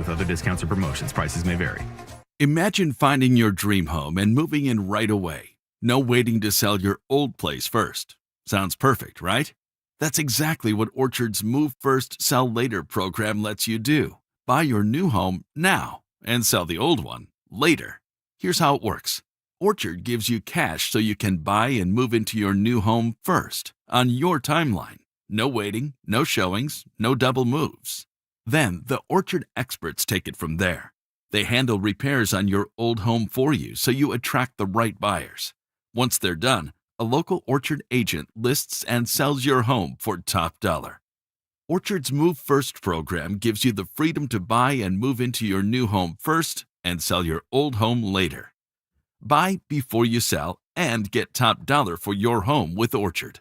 with other discounts or promotions. Prices may vary. Imagine finding your dream home and moving in right away. No waiting to sell your old place first. Sounds perfect, right? That's exactly what Orchard's Move First, Sell Later program lets you do. Buy your new home now and sell the old one later. Here's how it works. Orchard gives you cash so you can buy and move into your new home first, on your timeline. No waiting, no showings, no double moves. Then the Orchard experts take it from there. They handle repairs on your old home for you so you attract the right buyers. Once they're done, a local Orchard agent lists and sells your home for top dollar. Orchard's Move First program gives you the freedom to buy and move into your new home first and sell your old home later. Buy before you sell and get top dollar for your home with Orchard.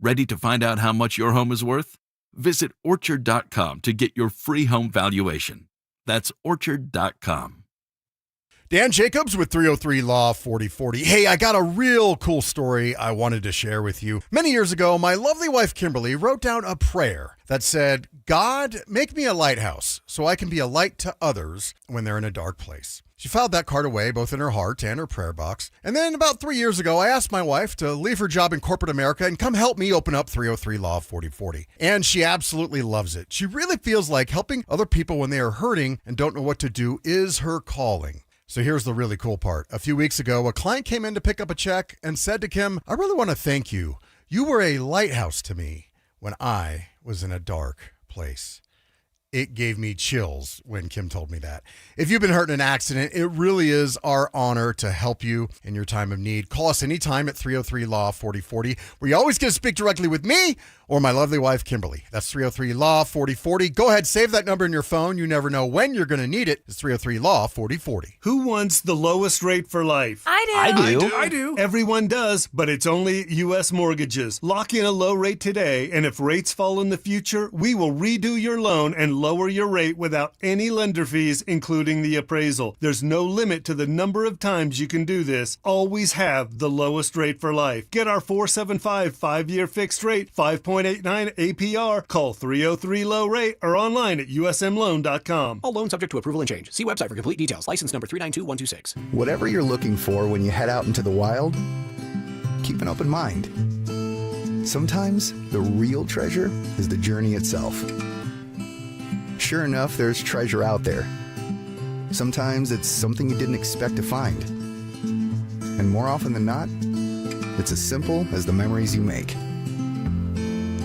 Ready to find out how much your home is worth? Visit Orchard.com to get your free home valuation. That's Orchard.com. Dan Jacobs with 303 Law 4040. Hey, I got a real cool story I wanted to share with you. Many years ago, my lovely wife Kimberly wrote down a prayer that said, God, make me a lighthouse so I can be a light to others when they're in a dark place. She filed that card away both in her heart and her prayer box. And then about 3 years ago, I asked my wife to leave her job in corporate America and come help me open up 303 Law 4040. And she absolutely loves it. She really feels like helping other people when they are hurting and don't know what to do is her calling. So here's the really cool part. A few weeks ago, a client came in to pick up a check and said to Kim, I really want to thank you. You were a lighthouse to me when I was in a dark place. It gave me chills when Kim told me that. If you've been hurt in an accident, it really is our honor to help you in your time of need. Call us anytime at 303 Law 4040, where you always get to speak directly with me or my lovely wife, Kimberly. That's 303 Law 4040. Go ahead, save that number in your phone. You never know when you're going to need it. It's 303 Law 4040. Who wants the lowest rate for life? I do. Everyone does, but it's only U.S. Mortgages. Lock in a low rate today, and if rates fall in the future, we will redo your loan and lower your rate without any lender fees, including the appraisal. There's no limit to the number of times you can do this. Always have the lowest rate for life. Get our 475 5-year fixed rate, 5.89 APR. Call 303-LOW-RATE or online at usmloan.com. All loans subject to approval and change. See website for complete details. License number 392126. Whatever you're looking for when you head out into the wild, keep an open mind. Sometimes the real treasure is the journey itself. Sure enough, there's treasure out there. Sometimes it's something you didn't expect to find. And more often than not, it's as simple as the memories you make.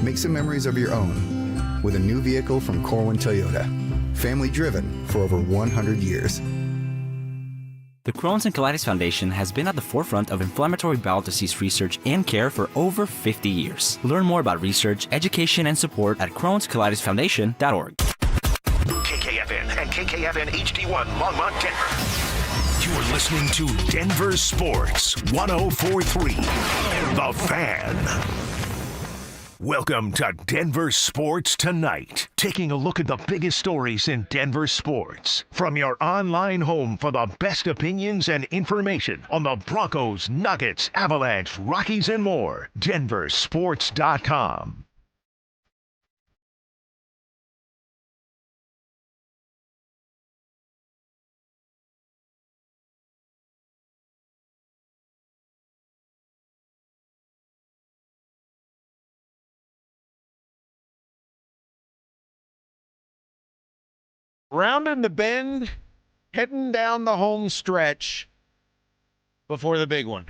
Make some memories of your own with a new vehicle from Corwin Toyota. Family driven for over 100 years. The Crohn's and Colitis Foundation has been at the forefront of inflammatory bowel disease research and care for over 50 years. Learn more about research, education, and support at Crohn'sColitisFoundation.org. KKFN and KKFN HD1 Longmont, Denver. You're listening to Denver Sports 104.3 The Fan. Welcome to Denver Sports Tonight, taking a look at the biggest stories in Denver sports. From your online home for the best opinions and information on the Broncos, Nuggets, Avalanche, Rockies, and more, DenverSports.com. Rounding the bend, heading down the home stretch before the big one.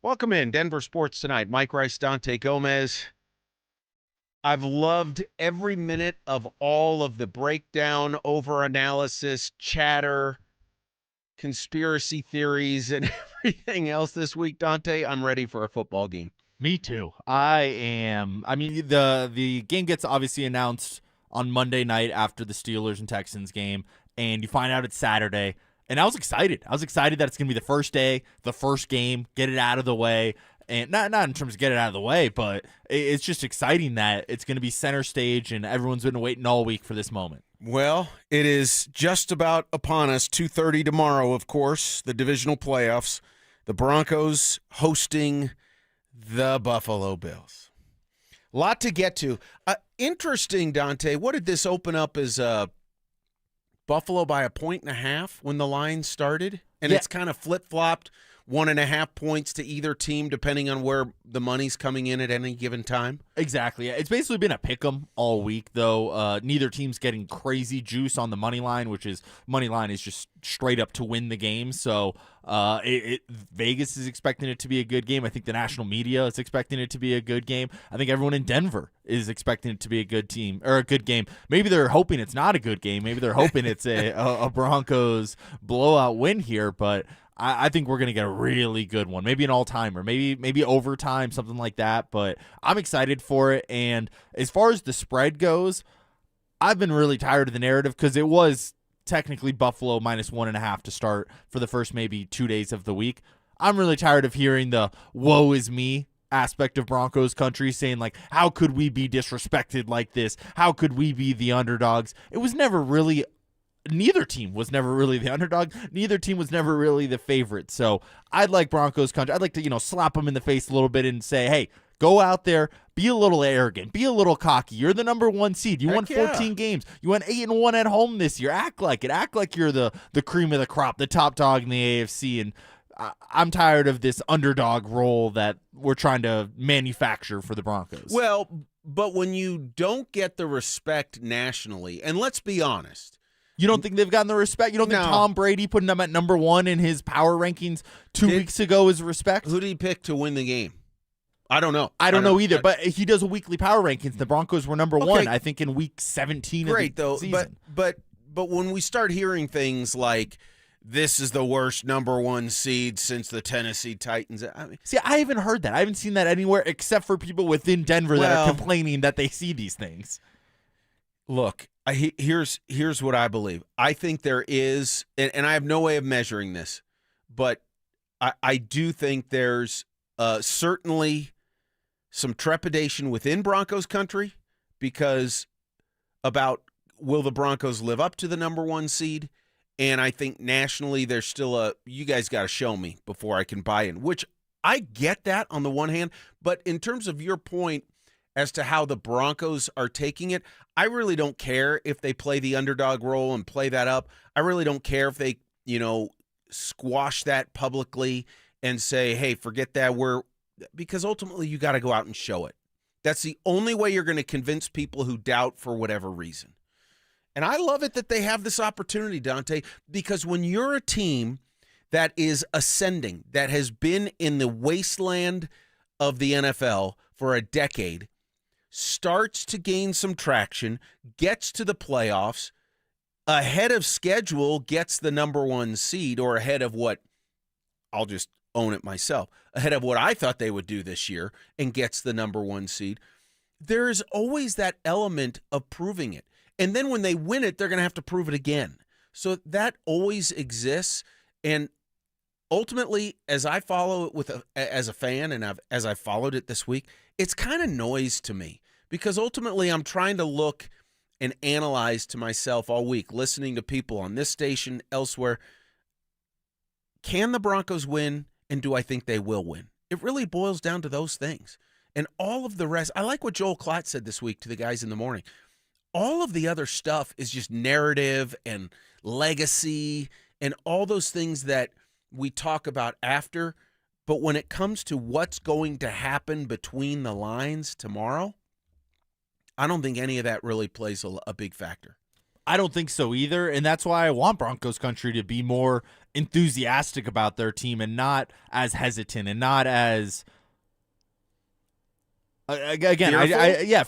Welcome in, Denver Sports Tonight. Mike Rice, Dante Gomez. I've loved every minute of all of the breakdown, over-analysis, chatter, conspiracy theories, and everything else this week, Dante. I'm ready for a football game. Me too. I am. I mean, the game gets obviously announced on Monday night after the Steelers and Texans game, and you find out it's Saturday, and I was excited. I was excited that it's going to be the first day, the first game, get it out of the way, and not in terms of get it out of the way, but it's just exciting that it's going to be center stage, and everyone's been waiting all week for this moment. Well, it is just about upon us, 2:30 tomorrow, of course, the divisional playoffs, the Broncos hosting the Buffalo Bills. Lot to get to. Interesting, Dante. What did this open up as Buffalo by 1.5 when the line started, and it's kind of flip-flopped 1.5 points to either team depending on where the money's coming in at any given time. Exactly. It's basically been a pick'em all week, though. Neither team's getting crazy juice on the money line, money line is just straight up to win the game. So Vegas is expecting it to be a good game. I think the national media is expecting it to be a good game. I think everyone in Denver is expecting it to be a good game. Maybe they're hoping it's not a good game. Maybe they're hoping it's a Broncos blowout win here, but I think we're going to get a really good one, maybe an all-timer, maybe overtime, something like that, but I'm excited for it. And as far as the spread goes, I've been really tired of the narrative because it was technically Buffalo -1.5 to start for the first maybe 2 days of the week. I'm really tired of hearing the woe is me aspect of Broncos country saying, like, how could we be disrespected like this? How could we be the underdogs? It was never really neither team was never really the underdog. Neither team was never really the favorite. So I'd like Broncos country. I'd like to, slap them in the face a little bit and say, hey, go out there, be a little arrogant, be a little cocky. You're the number 1 seed. You won 14 games. You won 8-1 at home this year. Act like it. Act like you're the cream of the crop, the top dog in the AFC. And I'm tired of this underdog role that we're trying to manufacture for the Broncos. Well, but when you don't get the respect nationally, and let's be honest, you don't think they've gotten the respect? You don't think Tom Brady putting them at number 1 in his power rankings 2 weeks ago is respect? Who did he pick to win the game? I don't know. I don't know either, but he does a weekly power rankings. The Broncos were number 1, I think, in week 17 Great, of the though, season. But when we start hearing things like, this is the worst number 1 seed since the Tennessee Titans. See, I haven't heard that. I haven't seen that anywhere except for people within Denver that are complaining that they see these things. Look, here's what I believe. I think there is, and I have no way of measuring this, but I do think there's certainly some trepidation within Broncos country because about will the Broncos live up to the number 1 seed? And I think nationally there's still you guys got to show me before I can buy in, which I get that on the one hand, but in terms of your point as to how the Broncos are taking it, I really don't care if they play the underdog role and play that up. I really don't care if they, squash that publicly and say, hey, forget that. Because ultimately you got to go out and show it. That's the only way you're going to convince people who doubt for whatever reason. And I love it that they have this opportunity, Dante, because when you're a team that is ascending, that has been in the wasteland of the NFL for a decade, starts to gain some traction, gets to the playoffs, ahead of schedule, gets the number 1 seed, or ahead of what, I'll just own it myself, ahead of what I thought they would do this year, and gets the number 1 seed, there is always that element of proving it. And then when they win it, they're going to have to prove it again. So that always exists. And ultimately, as I follow it as a fan, and as I followed it this week, it's kind of noise to me because ultimately I'm trying to look and analyze to myself all week, listening to people on this station, elsewhere. Can the Broncos win, and do I think they will win? It really boils down to those things. And all of the rest, I like what Joel Klatt said this week to the guys in the morning. All of the other stuff is just narrative and legacy and all those things that we talk about after. But when it comes to what's going to happen between the lines tomorrow, I don't think any of that really plays a big factor. I don't think so either, and that's why I want Broncos country to be more enthusiastic about their team and not as hesitant and not as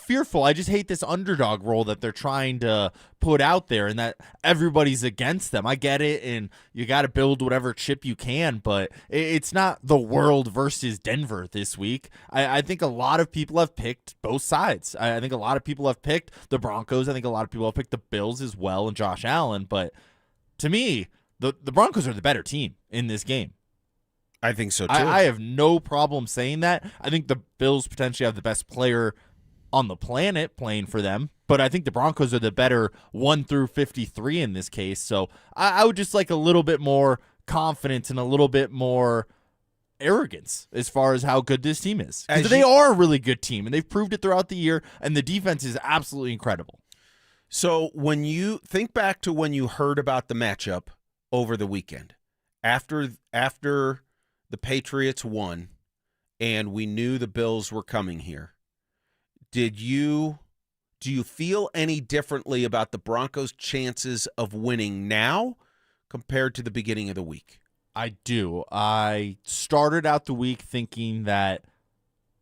fearful. I just hate this underdog role that they're trying to put out there and that everybody's against them. I get it, and you got to build whatever chip you can, but it's not the world versus Denver this week. I think a lot of people have picked both sides. I think a lot of people have picked the Broncos. I think a lot of people have picked the Bills as well and Josh Allen, but to me, the Broncos are the better team in this game. I think so, too. I have no problem saying that. I think the Bills potentially have the best player on the planet playing for them, but I think the Broncos are the better 1 through 53 in this case. So I would just like a little bit more confidence and a little bit more arrogance as far as how good this team is. They are a really good team, and they've proved it throughout the year, and the defense is absolutely incredible. So when you think back to when you heard about the matchup over the weekend, after the Patriots won and we knew the Bills were coming here, do you feel any differently about the Broncos' chances of winning now compared to the beginning of the week? I do. I started out the week thinking that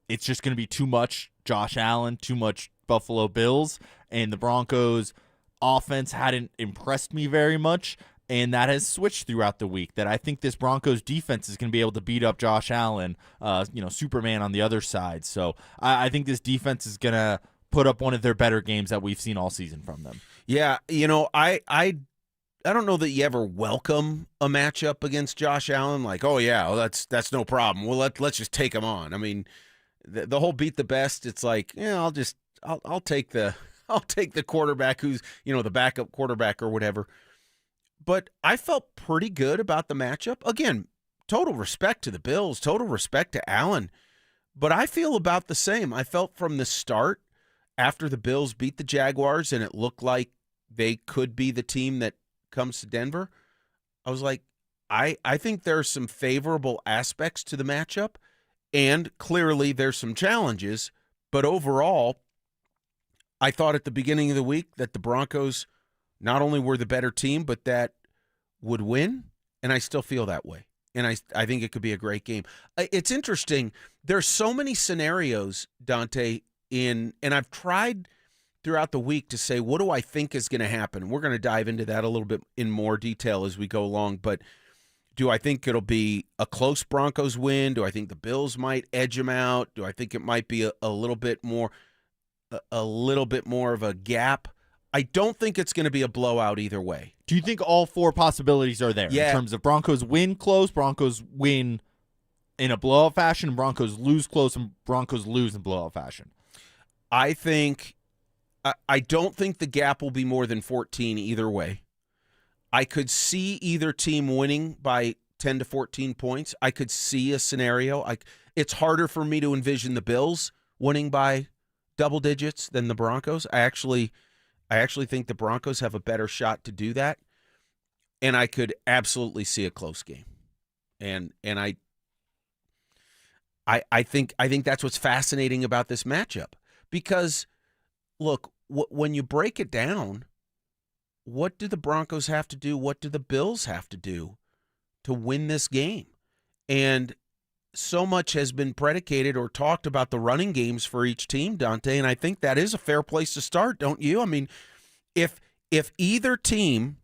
it's just going to be too much Josh Allen, too much Buffalo Bills, and the Broncos' offense hadn't impressed me very much, and that has switched throughout the week, that I think this Broncos defense is going to be able to beat up Josh Allen, Superman on the other side. So I think this defense is going to put up one of their better games that we've seen all season from them. Yeah, I don't know that you ever welcome a matchup against Josh Allen. Like, oh yeah, well, that's no problem. Well, let's just take him on. I mean, the whole beat the best. It's like, yeah, I'll take the quarterback who's the backup quarterback or whatever. But I felt pretty good about the matchup. Again, total respect to the Bills, total respect to Allen. But I feel about the same. I felt from the start after the Bills beat the Jaguars and it looked like they could be the team that comes to Denver, I was like, I think there's some favorable aspects to the matchup, and clearly there's some challenges, but overall, I thought at the beginning of the week that the Broncos not only were the better team, but that would win, and I still feel that way. And I think it could be a great game. It's interesting. There's so many scenarios, Dante, and I've tried throughout the week to say, what do I think is going to happen? We're going to dive into that a little bit in more detail as we go along, but do I think it'll be a close Broncos win? Do I think the Bills might edge them out? Do I think it might be a little bit more of a gap? I don't think it's going to be a blowout either way. Do you think all four possibilities are there in terms of Broncos win close, Broncos win in a blowout fashion, Broncos lose close, and Broncos lose in blowout fashion? I don't think the gap will be more than 14 either way. I could see either team winning by 10 to 14 points. I could see a scenario. It's harder for me to envision the Bills winning by double digits than the Broncos. I actually think the Broncos have a better shot to do that, and I could absolutely see a close game. And I think that's what's fascinating about this matchup, because look, when you break it down, what do the Broncos have to do? What do the Bills have to do to win this game? And so much has been predicated or talked about the running games for each team, Dante, and I think that is a fair place to start, don't you? I mean, if either team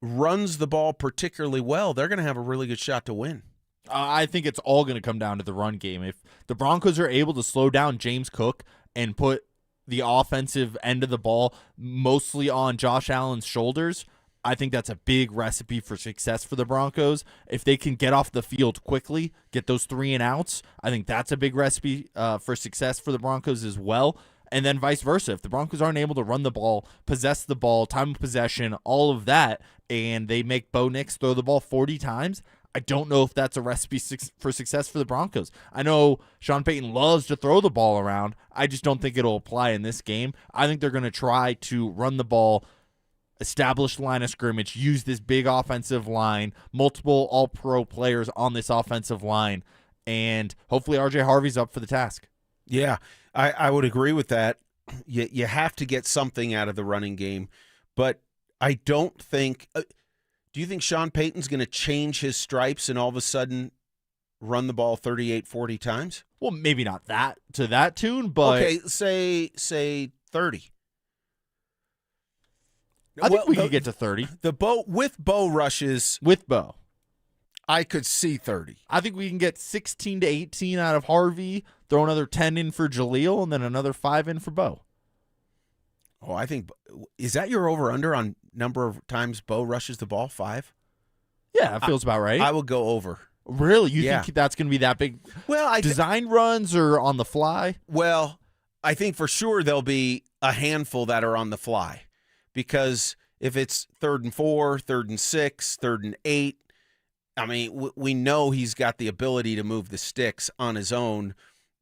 runs the ball particularly well, they're going to have a really good shot to win. I think it's all going to come down to the run game. If the Broncos are able to slow down James Cook and put the offensive end of the ball mostly on Josh Allen's shoulders, I think that's a big recipe for success for the Broncos. If they can get off the field quickly, get those 3 and outs, I think that's a big recipe for success for the Broncos as well. And then vice versa. If the Broncos aren't able to run the ball, possess the ball, time of possession, all of that, and they make Bo Nix throw the ball 40 times, I don't know if that's a recipe for success for the Broncos. I know Sean Payton loves to throw the ball around. I just don't think it'll apply in this game. I think they're going to try to run the ball, establish line of scrimmage, use this big offensive line, multiple all-pro players on this offensive line, and hopefully RJ Harvey's up for the task. Yeah, I would agree with that. You have to get something out of the running game, but I don't think do you think Sean Payton's going to change his stripes and all of a sudden run the ball 38, 40 times? Well, maybe not that to that tune, but okay, say 30. I think we could get to 30. The Bo rushes with Bo, I could see 30. I think we can get 16 to 18 out of Harvey, throw another 10 in for Jaleel, and then another 5 in for Bo. Oh, I think is that your over/under on number of times Bo rushes the ball? 5? Yeah, it feels about right. I would go over. Really? You think that's going to be that big? Well, design runs or on the fly? Well, I think for sure there'll be a handful that are on the fly, because if it's 3rd and 4, 3rd and 6, 3rd and 8, I mean, we know he's got the ability to move the sticks on his own.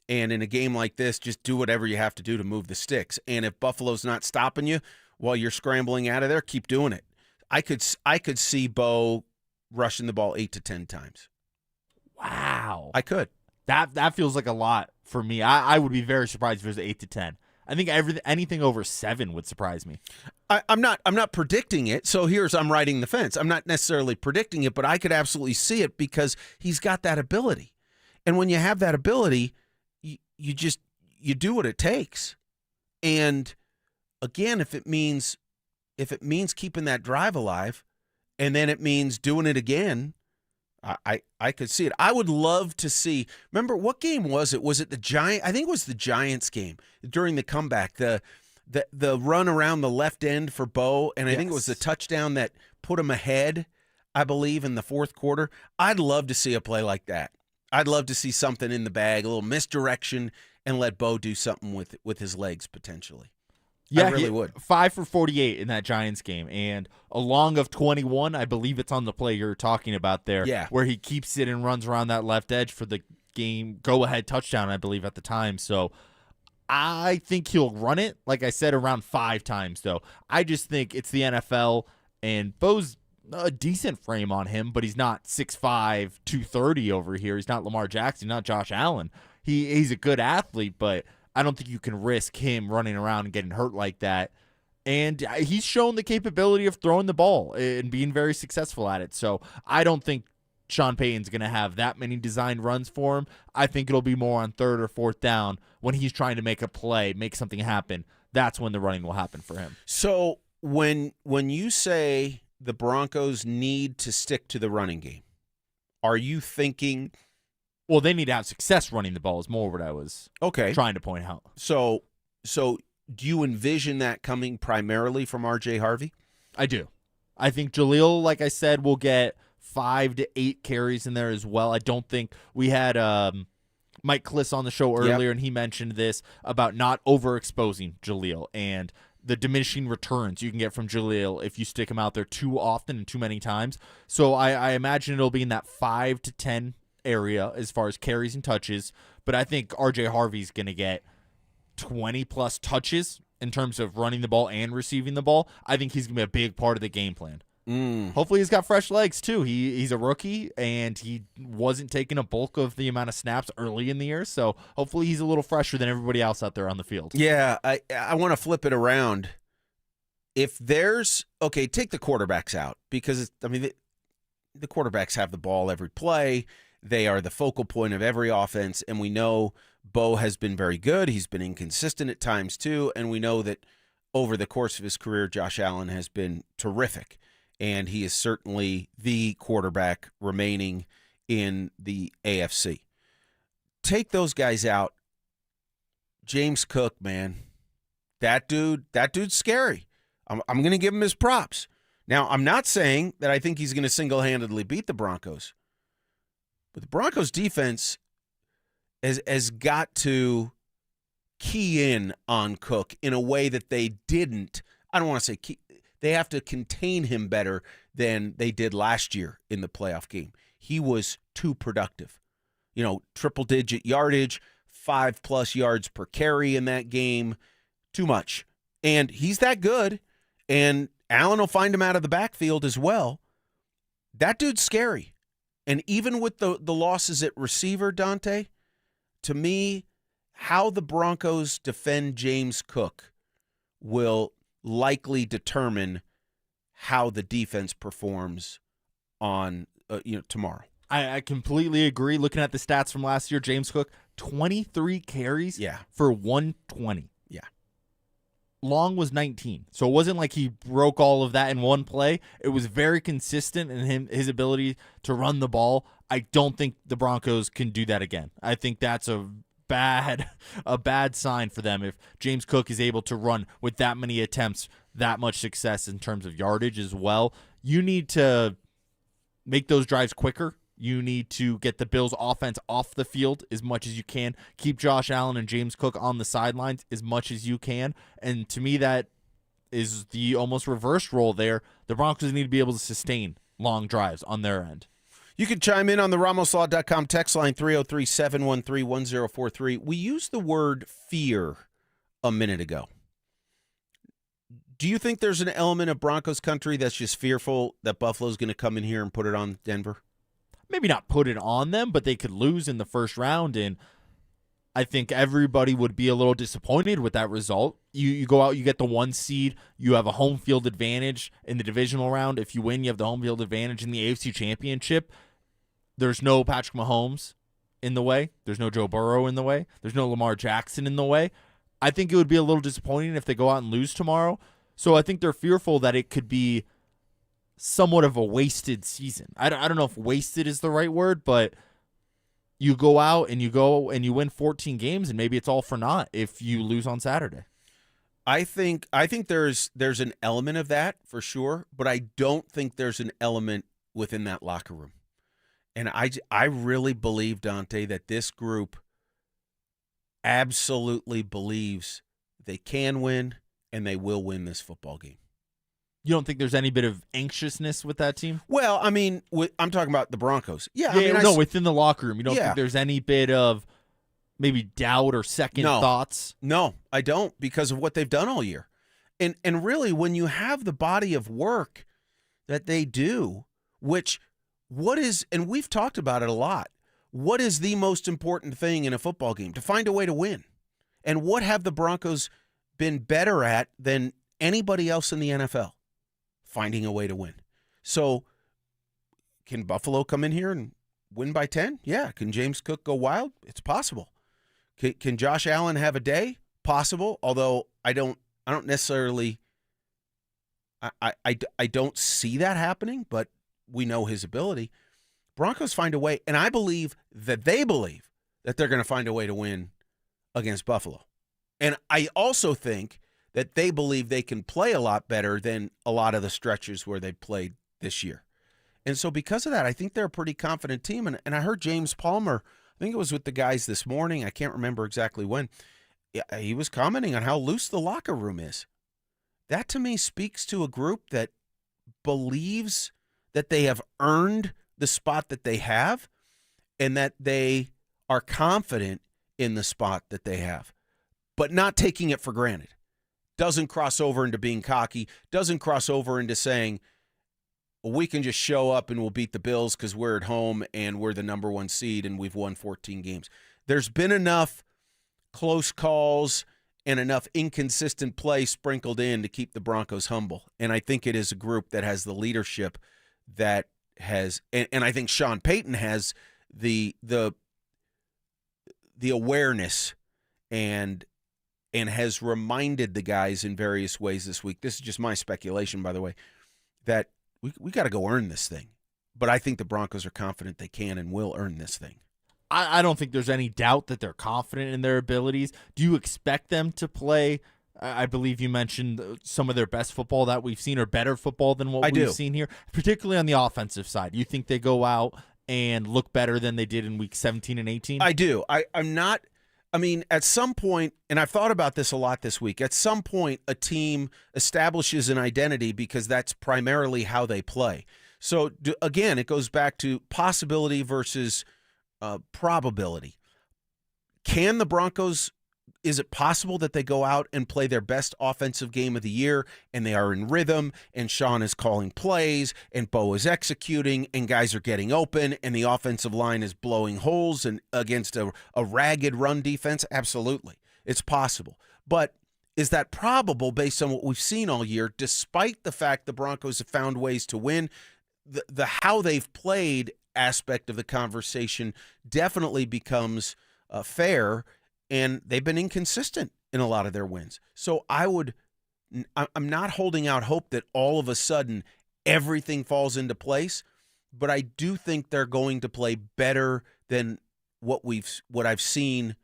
And in a game like this, just do whatever you have to do to move the sticks. And if Buffalo's not stopping you while you're scrambling out of there, keep doing it. I could see Bo rushing the ball 8 to 10 times. Wow. I could. That feels like a lot for me. I would be very surprised if it was 8 to 10. I think anything over 7 would surprise me. I'm not predicting it. So I'm riding the fence. I'm not necessarily predicting it, but I could absolutely see it because he's got that ability. And when you have that ability, you do what it takes. And again, if it means keeping that drive alive, and then it means doing it again, I could see it. I would love to see. Remember, what game was it? Was it the Giants? I think it was the Giants game during the comeback. The run around the left end for Bo, and I think it was the touchdown that put him ahead, I believe, in the fourth quarter. I'd love to see a play like that. I'd love to see something in the bag, a little misdirection, and let Bo do something with his legs potentially. Yeah, I really would. 5 for 48 in that Giants game, and a long of 21. I believe it's on the play you're talking about there, where he keeps it and runs around that left edge for the game go-ahead touchdown, I believe, at the time. So I think he'll run it, like I said, around 5 times, though. I just think it's the NFL, and Bo's a decent frame on him, but he's not 6'5", 230 over here. He's not Lamar Jackson, not Josh Allen. He's a good athlete, but I don't think you can risk him running around and getting hurt like that. And he's shown the capability of throwing the ball and being very successful at it. So I don't think Sean Payton's going to have that many designed runs for him. I think it'll be more on 3rd or 4th down when he's trying to make a play, make something happen. That's when the running will happen for him. So when you say the Broncos need to stick to the running game, are you thinking... Well, they need to have success running the ball is more what I was trying to point out. So do you envision that coming primarily from R.J. Harvey? I do. I think Jaleel, like I said, will get 5 to 8 carries in there as well. I don't think we had Mike Kliss on the show earlier, and he mentioned this about not overexposing Jaleel and the diminishing returns you can get from Jaleel if you stick him out there too often and too many times. So I imagine it'll be in that 5 to 10 area as far as carries and touches, but I think R.J. Harvey's going to get 20-plus touches in terms of running the ball and receiving the ball. I think he's going to be a big part of the game plan. Hopefully he's got fresh legs, too. He's a rookie, and he wasn't taking a bulk of the amount of snaps early in the year, so hopefully he's a little fresher than everybody else out there on the field. Yeah, I want to flip it around. If there's – okay, take the quarterbacks out because, the quarterbacks have the ball every play. They are the focal point of every offense, and we know Bo has been very good. He's been inconsistent at times, too, and we know that over the course of his career, Josh Allen has been terrific, and he is certainly the quarterback remaining in the AFC. Take those guys out. James Cook, man, that dude's scary. I'm going to give him his props. Now, I'm not saying that I think he's going to single-handedly beat the Broncos, but the Broncos defense has got to key in on Cook in a way that they didn't. I don't want to say they have to contain him better than they did last year in the playoff game. He was too productive. Triple-digit yardage, 5+ yards per carry in that game. Too much. And he's that good, and Allen will find him out of the backfield as well. That dude's scary. And even with the losses at receiver, Dante, to me, how the Broncos defend James Cook will likely determine how the defense performs on tomorrow. I completely agree. Looking at the stats from last year, James Cook, 23 carries for 120. Yeah. Long was 19. So it wasn't like he broke all of that in one play. It was very consistent in his ability to run the ball. I don't think the Broncos can do that again. I think that's a bad sign for them if James Cook is able to run with that many attempts, that much success in terms of yardage as well. You need to make those drives quicker. You need to get the Bills' offense off the field as much as you can. Keep Josh Allen and James Cook on the sidelines as much as you can. And to me, that is the almost reverse role there. The Broncos need to be able to sustain long drives on their end. You can chime in on the RamosLaw.com text line 303-713-1043. We used the word fear a minute ago. Do you think there's an element of Broncos country that's just fearful that Buffalo's going to come in here and put it on Denver? Maybe not put it on them, but they could lose in the first round, and I think everybody would be a little disappointed with that result. You go out, you get the 1 seed, you have a home field advantage in the divisional round. If you win, you have the home field advantage in the AFC Championship. There's no Patrick Mahomes in the way. There's no Joe Burrow in the way. There's no Lamar Jackson in the way. I think it would be a little disappointing if they go out and lose tomorrow. So I think they're fearful that it could be somewhat of a wasted season. I don't know if wasted is the right word, but you go out and you win 14 games, and maybe it's all for naught if you lose on Saturday. I think there's an element of that for sure, but I don't think there's an element within that locker room. And I really believe, Dante, that this group absolutely believes they can win and they will win this football game. You don't think there's any bit of anxiousness with that team? Well, I mean, I'm talking about the Broncos. Yeah, within the locker room. You don't think there's any bit of maybe doubt or second thoughts? No, I don't, because of what they've done all year. And really, when you have the body of work that they do, and we've talked about it a lot, what is the most important thing in a football game? To find a way to win. And what have the Broncos been better at than anybody else in the NFL? Finding a way to win. So can Buffalo come in here and win by 10? Yeah. Can James Cook go wild? It's possible. Can Josh Allen have a day? Possible. Although I don't necessarily I don't see that happening, but we know his ability. Broncos find a way, and I believe that they believe that they're going to find a way to win against Buffalo. And I also think that they believe they can play a lot better than a lot of the stretches where they played this year. And so because of that, I think they're a pretty confident team. And I heard James Palmer, I think it was with the guys this morning, I can't remember exactly when, he was commenting on how loose the locker room is. That to me speaks to a group that believes that they have earned the spot that they have and that they are confident in the spot that they have, but not taking it for granted. Doesn't cross over into being cocky, doesn't cross over into saying, well, we can just show up and we'll beat the Bills because we're at home and we're the number 1 seed and we've won 14 games. There's been enough close calls and enough inconsistent play sprinkled in to keep the Broncos humble. And I think it is a group that has the leadership that has, and I think Sean Payton has the awareness and has reminded the guys in various ways this week. This is just my speculation, by the way, that we got to go earn this thing. But I think the Broncos are confident they can and will earn this thing. I don't think there's any doubt that they're confident in their abilities. Do you expect them to play? I believe you mentioned some of their best football that we've seen, or better football than what we've seen here, particularly on the offensive side. You think they go out and look better than they did in week 17 and 18? I do. I'm not. I mean, at some point, and I've thought about this a lot this week, at some point a team establishes an identity because that's primarily how they play. So, again, it goes back to possibility versus probability. Can the Broncos, is it possible that they go out and play their best offensive game of the year and they are in rhythm and Sean is calling plays and Bo is executing and guys are getting open and the offensive line is blowing holes and against a ragged run defense? Absolutely. It's possible. But is that probable based on what we've seen all year, despite the fact the Broncos have found ways to win? The how they've played aspect of the conversation definitely becomes fair, and they've been inconsistent in a lot of their wins. So I'm not holding out hope that all of a sudden everything falls into place, but I do think they're going to play better than what I've seen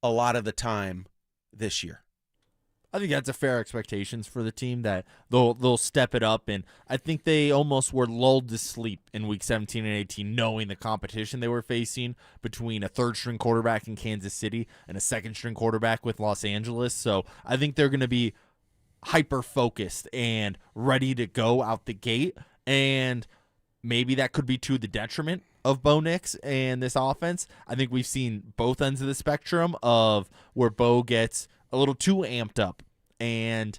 a lot of the time this year. I think that's a fair expectations for the team, that they'll step it up, and I think they almost were lulled to sleep in week 17 and 18, knowing the competition they were facing between a third-string quarterback in Kansas City and a second-string quarterback with Los Angeles. So I think they're going to be hyper-focused and ready to go out the gate, and maybe that could be to the detriment of Bo Nix and this offense. I think we've seen both ends of the spectrum of where Bo gets a little too amped up and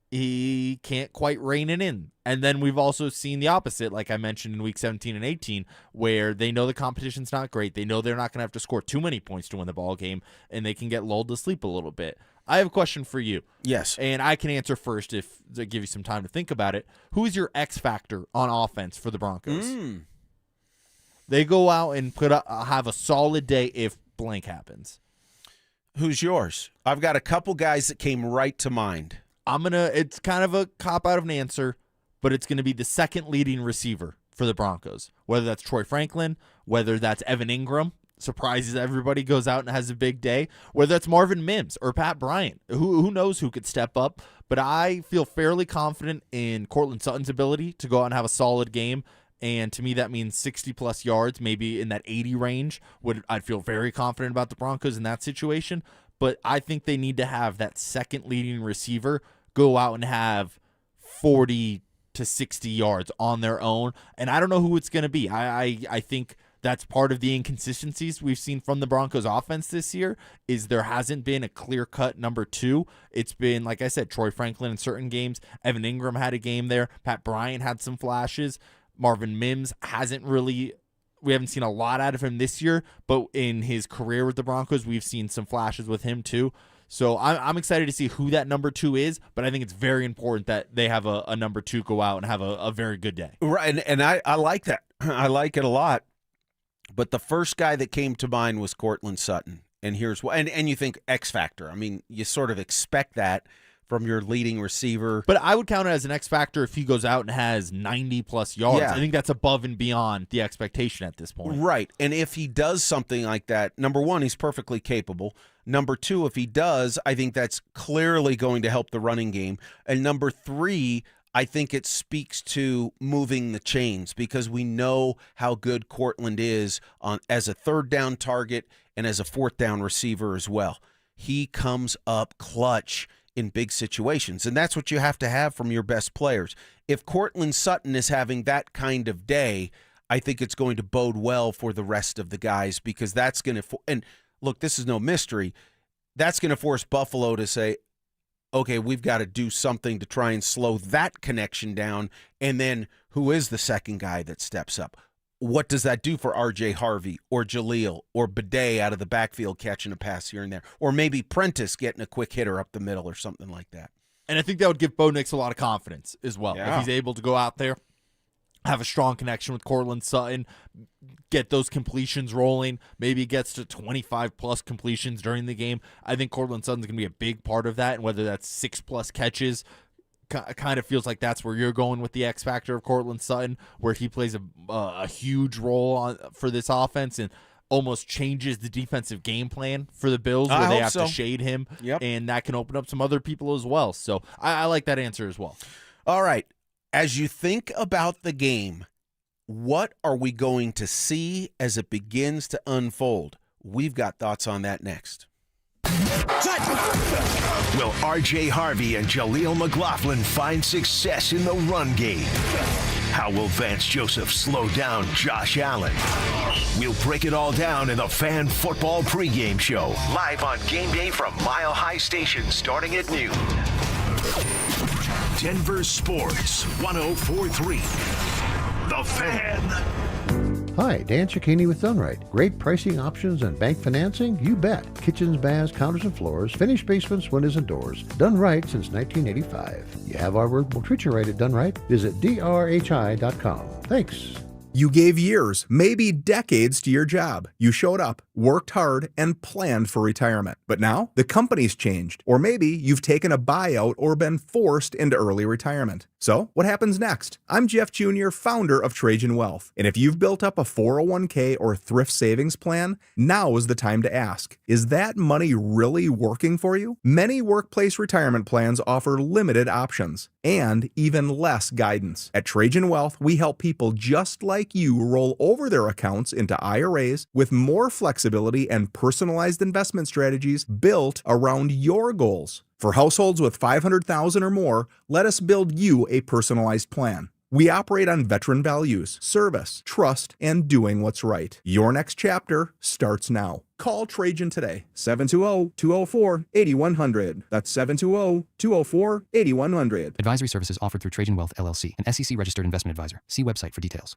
he can't quite rein it in. And then we've also seen the opposite, like I mentioned in week 17 and 18, where they know the competition's not great. They know they're not going to have to score too many points to win the ball game, and they can get lulled to sleep a little bit. I have a question for you. Yes. And I can answer first if to give you some time to think about it. Who is your X factor on offense for the Broncos? They go out and have a solid day if blank happens. Who's yours? I've got a couple guys that came right to mind. It's kind of a cop-out of an answer, but it's going to be the second leading receiver for the Broncos, whether that's Troy Franklin, whether that's Evan Ingram, surprises everybody, goes out and has a big day, whether that's Marvin Mims or Pat Bryant. Who knows who could step up, but I feel fairly confident in Courtland Sutton's ability to go out and have a solid game, and to me that means 60-plus yards, maybe in that 80 range. I'd feel very confident about the Broncos in that situation, but I think they need to have that second leading receiver go out and have 40 to 60 yards on their own, and I don't know who it's going to be. I think that's part of the inconsistencies we've seen from the Broncos offense this year is there hasn't been a clear-cut number two. It's been, like I said, Troy Franklin in certain games. Evan Ingram had a game there. Pat Bryant had some flashes. Marvin Mims we haven't seen a lot out of him this year, but in his career with the Broncos, we've seen some flashes with him too. So I'm excited to see who that number two is, but I think it's very important that they have a number two go out and have a very good day. Right, and I like that. I like it a lot. But the first guy that came to mind was Courtland Sutton. And here's why. And you think X factor. I mean, you sort of expect that from your leading receiver. But I would count it as an X factor if he goes out and has 90-plus yards. Yeah. I think that's above and beyond the expectation at this point. Right. And if he does something like that, number one, he's perfectly capable. Number two, if he does, I think that's clearly going to help the running game. And number three, I think it speaks to moving the chains because we know how good Courtland is as a third down target and as a fourth down receiver as well. He comes up clutch in big situations, and that's what you have to have from your best players. If Courtland Sutton is having that kind of day, I think it's going to bode well for the rest of the guys because that's going to and look, this is no mystery. That's going to force Buffalo to say, okay, we've got to do something to try and slow that connection down. And then who is the second guy that steps up? What does that do for R.J. Harvey or Jaleel or Bidet out of the backfield catching a pass here and there? Or maybe Prentice getting a quick hitter up the middle or something like that. And I think that would give Bo Nix a lot of confidence as well. Yeah. If he's able to go out there, have a strong connection with Courtland Sutton, get those completions rolling, maybe gets to 25-plus completions during the game. I think Courtland Sutton's going to be a big part of that, and whether that's 6-plus catches, kind of feels like that's where you're going with the X factor of Courtland Sutton, where he plays a huge role for this offense and almost changes the defensive game plan for the Bills where they have to shade him, and that can open up some other people as well. So I like that answer as well. All right. As you think about the game, what are we going to see as it begins to unfold? We've got thoughts on that next. Will R.J. Harvey and Jaleel McLaughlin find success in the run game? How will Vance Joseph slow down Josh Allen? We'll break it all down in the Fan Football pregame show, live on game day from Mile High Station starting at noon. Denver Sports 104.3. The Fan. Hi, Dan Cicchini with Dunright. Great pricing options and bank financing? You bet. Kitchens, baths, counters and floors, finished basements, windows and doors. Done right since 1985. You have our word, we'll treat you right at Dunright. Visit drhi.com. Thanks. You gave years, maybe decades to your job. You showed up, worked hard, and planned for retirement. But now, the company's changed. Or maybe you've taken a buyout or been forced into early retirement. So, what happens next? I'm Jeff Jr., founder of Trajan Wealth. And if you've built up a 401k or thrift savings plan, now is the time to ask, is that money really working for you? Many workplace retirement plans offer limited options and even less guidance. At Trajan Wealth, we help people just like you roll over their accounts into IRAs with more flexibility and personalized investment strategies built around your goals. For households with $500,000 or more, let us build you a personalized plan. We operate on veteran values, service, trust, and doing what's right. Your next chapter starts now. Call Trajan today, 720-204-8100. That's 720-204-8100. Advisory services offered through Trajan Wealth, LLC, an SEC-registered investment advisor. See website for details.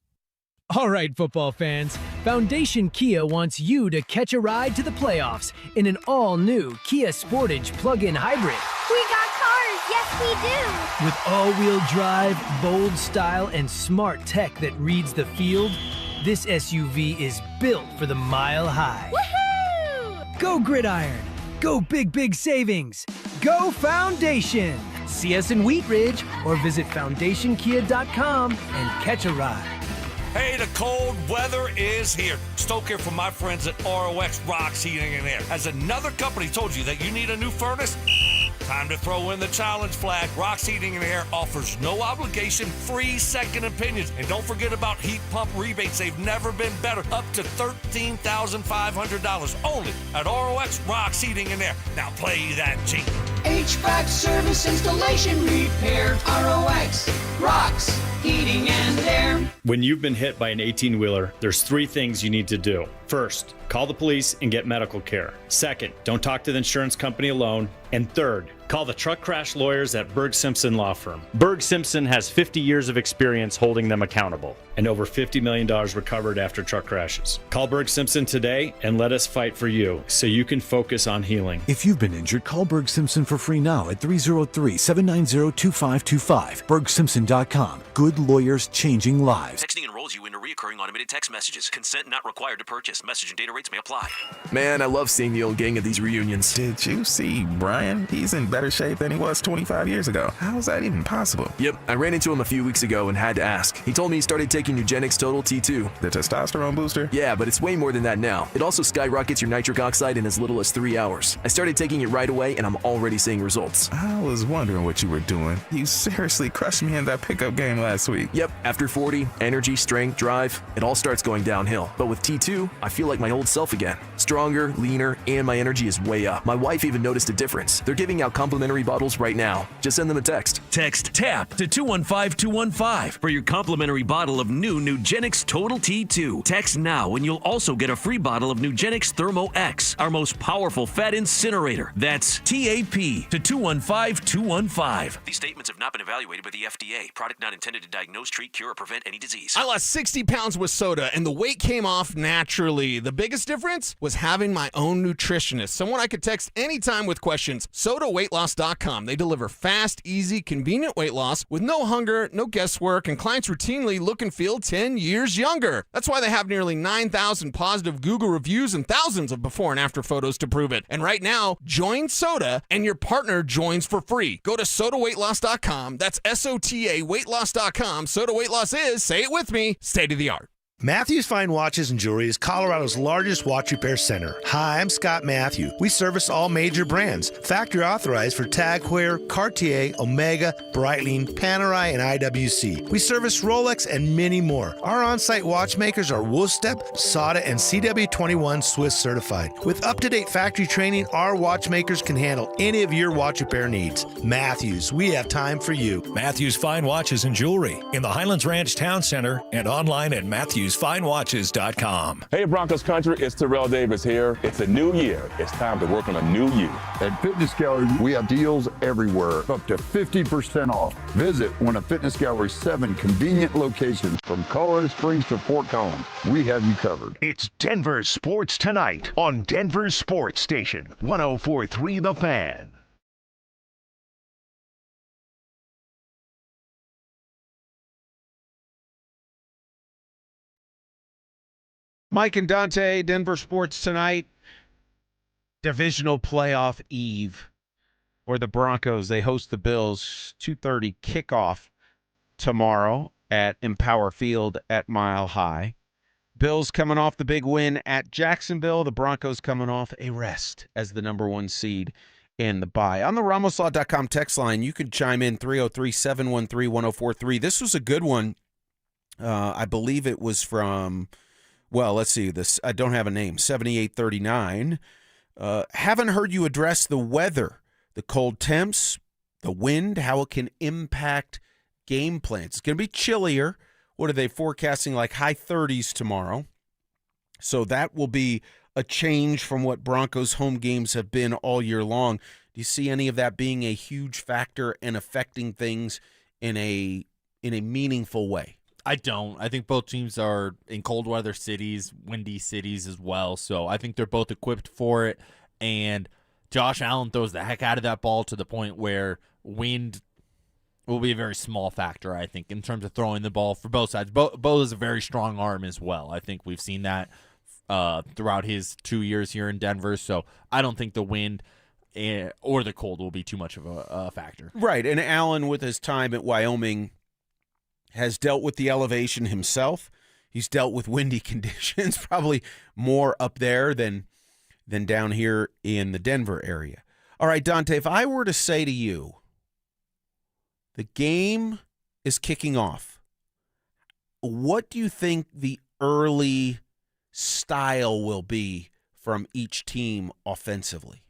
All right, football fans, Foundation Kia wants you to catch a ride to the playoffs in an all-new Kia Sportage plug-in hybrid. We got cars, yes we do! With all-wheel drive, bold style, and smart tech that reads the field, this SUV is built for the mile high. Woohoo! Go Gridiron! Go big savings! Go Foundation! See us in Wheat Ridge or visit foundationkia.com and catch a ride. Hey, the cold weather is here. Stoke here from my friends at ROX Rocks Heating and Air. Has another company told you that you need a new furnace? Time to throw in the challenge flag. Rocks Heating and Air offers no obligation, free second opinions. And don't forget about heat pump rebates. They've never been better. Up to $13,500 only at ROX Rocks Heating and Air. Now play that G. HVAC service, installation, repair. ROX Rocks Heating and Air. When you've been hit by an 18-wheeler, there's 3 things you need to do. First, call the police and get medical care. Second, don't talk to the insurance company alone. And third, call the truck crash lawyers at Berg Simpson Law Firm. Berg Simpson has 50 years of experience holding them accountable and over $50 million recovered after truck crashes. Call Berg Simpson today and let us fight for you so you can focus on healing. If you've been injured, call Berg Simpson for free now at 303-790-2525. BergSimpson.com. Good lawyers changing lives. Texting enrolls you into recurring automated text messages. Consent not required to purchase. Message and data rates may apply. Man, I love seeing the old gang at these reunions. Did you see Brian? He's in better shape than he was 25 years ago. How is that even possible? Yep, I ran into him a few weeks ago and had to ask. He told me he started taking Nugenix Total T2. The testosterone booster? Yeah, but it's way more than that now. It also skyrockets your nitric oxide in as little as 3 hours. I started taking it right away and I'm already seeing results. I was wondering what you were doing. You seriously crushed me in that pickup game last week. Yep, after 40, energy, strength, drive, it all starts going downhill. But with T2, I feel like my old self again. Stronger, leaner, and my energy is way up. My wife even noticed a difference. They're giving out complimentary bottles right now. Just send them a text. Text TAP to 215-215 for your complimentary bottle of new Nugenix Total T2. Text now and you'll also get a free bottle of Nugenix Thermo X, our most powerful fat incinerator. That's TAP to 215-215. These statements have not been evaluated by the FDA. Product not intended to diagnose, treat, cure, or prevent any disease. I lost 60 pounds with soda and the weight came off naturally. The biggest difference was having my own nutritionist, someone I could text anytime with questions. SodaWeightLoss.com. They deliver fast, easy, convenient weight loss with no hunger, no guesswork, and clients routinely look and feel 10 years younger. That's why they have nearly 9,000 positive Google reviews and thousands of before and after photos to prove it. And right now, join Soda and your partner joins for free. Go to SodaWeightLoss.com. That's SOTA weightloss.com. Soda Weight Loss is, say it with me, state of the art. Matthews Fine Watches and Jewelry is Colorado's largest watch repair center. Hi, I'm Scott Matthew. We service all major brands, factory authorized for Tag Heuer, Cartier, Omega, Breitling, Panerai, and IWC. We service Rolex and many more. Our on-site watchmakers are Wolfstep, SADA, and CW21 Swiss certified. With up-to-date factory training, our watchmakers can handle any of your watch repair needs. Matthews, we have time for you. Matthews Fine Watches and Jewelry in the Highlands Ranch Town Center and online at MatthewsFineWatches.com. Hey Broncos country, it's Terrell Davis here. It's a new year. It's time to work on a new you. At Fitness Gallery, we have deals everywhere, up to 50% off. Visit one of Fitness Gallery's 7 convenient locations from Colorado Springs to Fort Collins. We have you covered. It's Denver Sports Tonight on Denver Sports Station 104.3 The Fan. Mike and Dante, Denver Sports Tonight. Divisional playoff eve for the Broncos. They host the Bills. 2:30 kickoff tomorrow at Empower Field at Mile High. Bills coming off the big win at Jacksonville. The Broncos coming off a rest as the number 1 seed in the bye. On the RamosLaw.com text line, you can chime in 303-713-1043. This was a good one. I believe it was from... Well, let's see. This I don't have a name. 7839. Haven't heard you address the weather, the cold temps, the wind, how it can impact game plans. It's going to be chillier. What are they forecasting, like high 30s tomorrow? So that will be a change from what Broncos home games have been all year long. Do you see any of that being a huge factor and affecting things in a meaningful way? I don't. I think both teams are in cold weather cities, windy cities as well. So I think they're both equipped for it. And Josh Allen throws the heck out of that ball to the point where wind will be a very small factor, I think, in terms of throwing the ball for both sides. Bo has a very strong arm as well. I think we've seen that throughout his 2 years here in Denver. So I don't think the wind or the cold will be too much of a factor. Right, and Allen, with his time at Wyoming, has dealt with the elevation himself. He's dealt with windy conditions, probably more up there than down here in the Denver area. All right, Dante, if I were to say to you, the game is kicking off, what do you think the early style will be from each team offensively?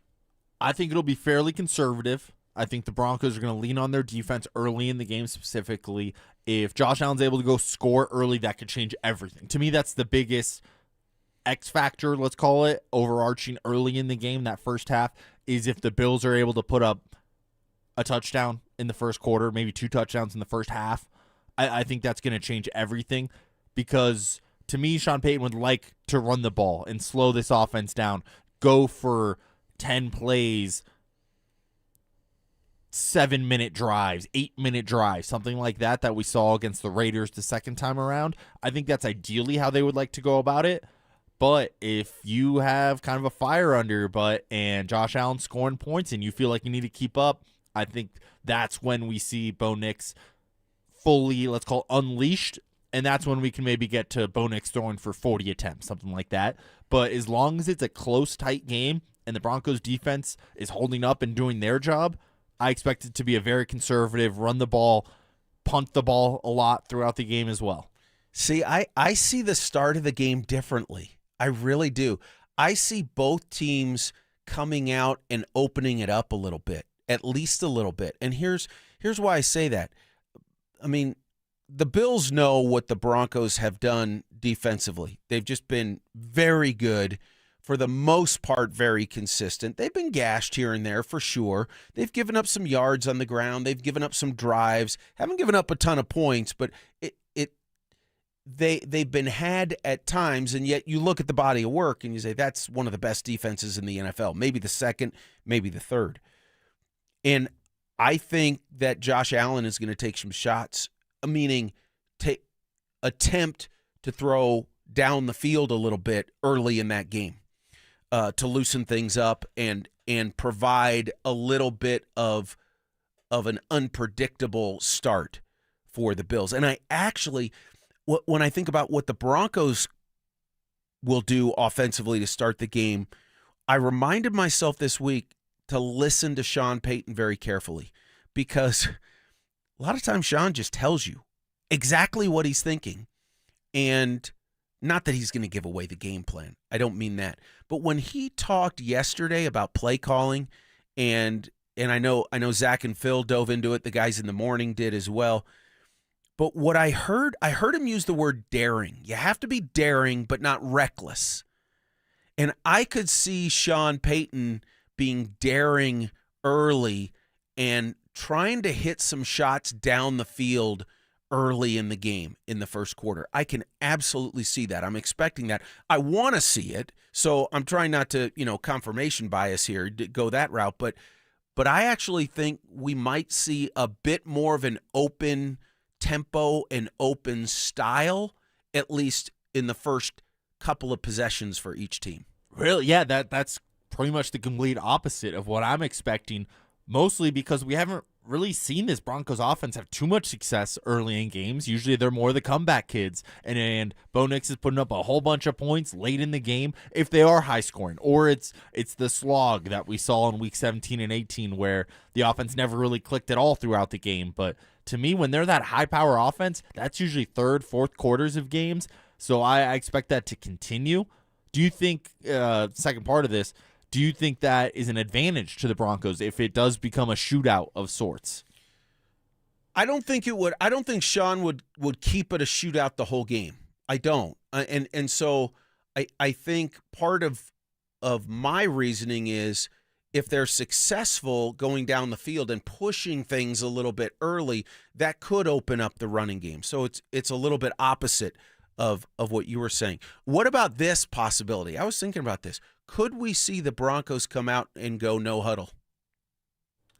I think it'll be fairly conservative. I think the Broncos are going to lean on their defense early in the game specifically. If Josh Allen's able to go score early, that could change everything. To me, that's the biggest X factor, let's call it, overarching early in the game, that first half, is if the Bills are able to put up a touchdown in the first quarter, maybe 2 touchdowns in the first half. I think that's going to change everything because, to me, Sean Payton would like to run the ball and slow this offense down, go for 10 plays, 7-minute drives, 8-minute drives, something like that we saw against the Raiders the second time around. I think that's ideally how they would like to go about it. But if you have kind of a fire under your butt and Josh Allen scoring points and you feel like you need to keep up, I think that's when we see Bo Nix fully, let's call it, unleashed. And that's when we can maybe get to Bo Nix throwing for 40 attempts, something like that. But as long as it's a close, tight game and the Broncos defense is holding up and doing their job, I expect it to be a very conservative, run the ball, punt the ball a lot throughout the game as well. See, I see the start of the game differently. I really do. I see both teams coming out and opening it up a little bit, at least a little bit. And here's why I say that. I mean, the Bills know what the Broncos have done defensively. They've just been very good. For the most part, very consistent. They've been gashed here and there for sure. They've given up some yards on the ground. They've given up some drives. Haven't given up a ton of points, but they've been had at times, and yet you look at the body of work and you say that's one of the best defenses in the NFL. Maybe the second, maybe the third. And I think that Josh Allen is going to take some shots, meaning attempt to throw down the field a little bit early in that game. To loosen things up and provide a little bit of an unpredictable start for the Bills. And I actually, when I think about what the Broncos will do offensively to start the game, I reminded myself this week to listen to Sean Payton very carefully because a lot of times Sean just tells you exactly what he's thinking. And not that he's going to give away the game plan. I don't mean that. But when he talked yesterday about play calling, and I know Zach and Phil dove into it, the guys in the morning did as well. But what I heard him use the word daring. You have to be daring, but not reckless. And I could see Sean Payton being daring early and trying to hit some shots down the field early in the game in the first quarter. I can absolutely see that. I'm expecting that. I want to see it, so I'm trying not to, confirmation bias here, go that route. But I actually think we might see a bit more of an open tempo and open style, at least in the first couple of possessions for each team. Really? Yeah, that's pretty much the complete opposite of what I'm expecting, mostly because we haven't really seen this Broncos offense have too much success early in games. Usually they're more the comeback kids, and Bo Nix is putting up a whole bunch of points late in the game if they are high scoring, or it's the slog that we saw in week 17 and 18 where the offense never really clicked at all throughout the game. But to me, when they're that high power offense, that's usually third, fourth quarters of games. So I expect that to continue. Do you think, second part of this, do you think that is an advantage to the Broncos if it does become a shootout of sorts? I don't think it would. I don't think Sean would keep it a shootout the whole game. I don't. And so I think part of my reasoning is if they're successful going down the field and pushing things a little bit early, that could open up the running game. So it's a little bit opposite of what you were saying. What about this possibility? I was thinking about this. Could we see the Broncos come out and go no huddle?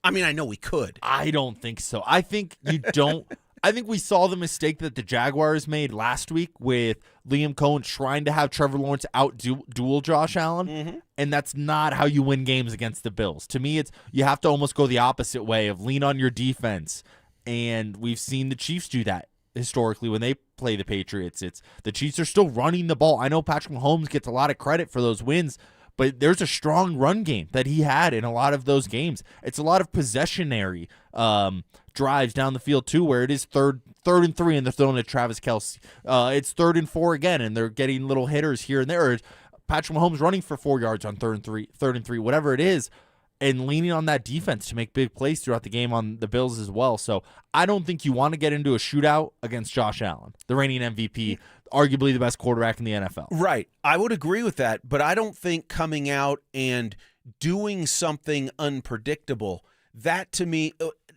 I mean, I know we could. I don't think so. I think you don't. I think we saw the mistake that the Jaguars made last week with Liam Cohen trying to have Trevor Lawrence out-duel Josh Allen, and that's not how you win games against the Bills. To me, you have to almost go the opposite way of lean on your defense, and we've seen the Chiefs do that historically when they play the Patriots. It's the Chiefs are still running the ball. I know Patrick Mahomes gets a lot of credit for those wins, but there's a strong run game that he had in a lot of those games. It's a lot of possessionary drives down the field too, where it is third and 3 and they're throwing to Travis Kelce. It's 3rd and 4 again, and they're getting little hitters here and there. Patrick Mahomes running for 4 yards on 3rd and 3, whatever it is, and leaning on that defense to make big plays throughout the game on the Bills as well. So I don't think you want to get into a shootout against Josh Allen, the reigning MVP, arguably the best quarterback in the NFL. Right. I would agree with that, but I don't think coming out and doing something unpredictable, that to me,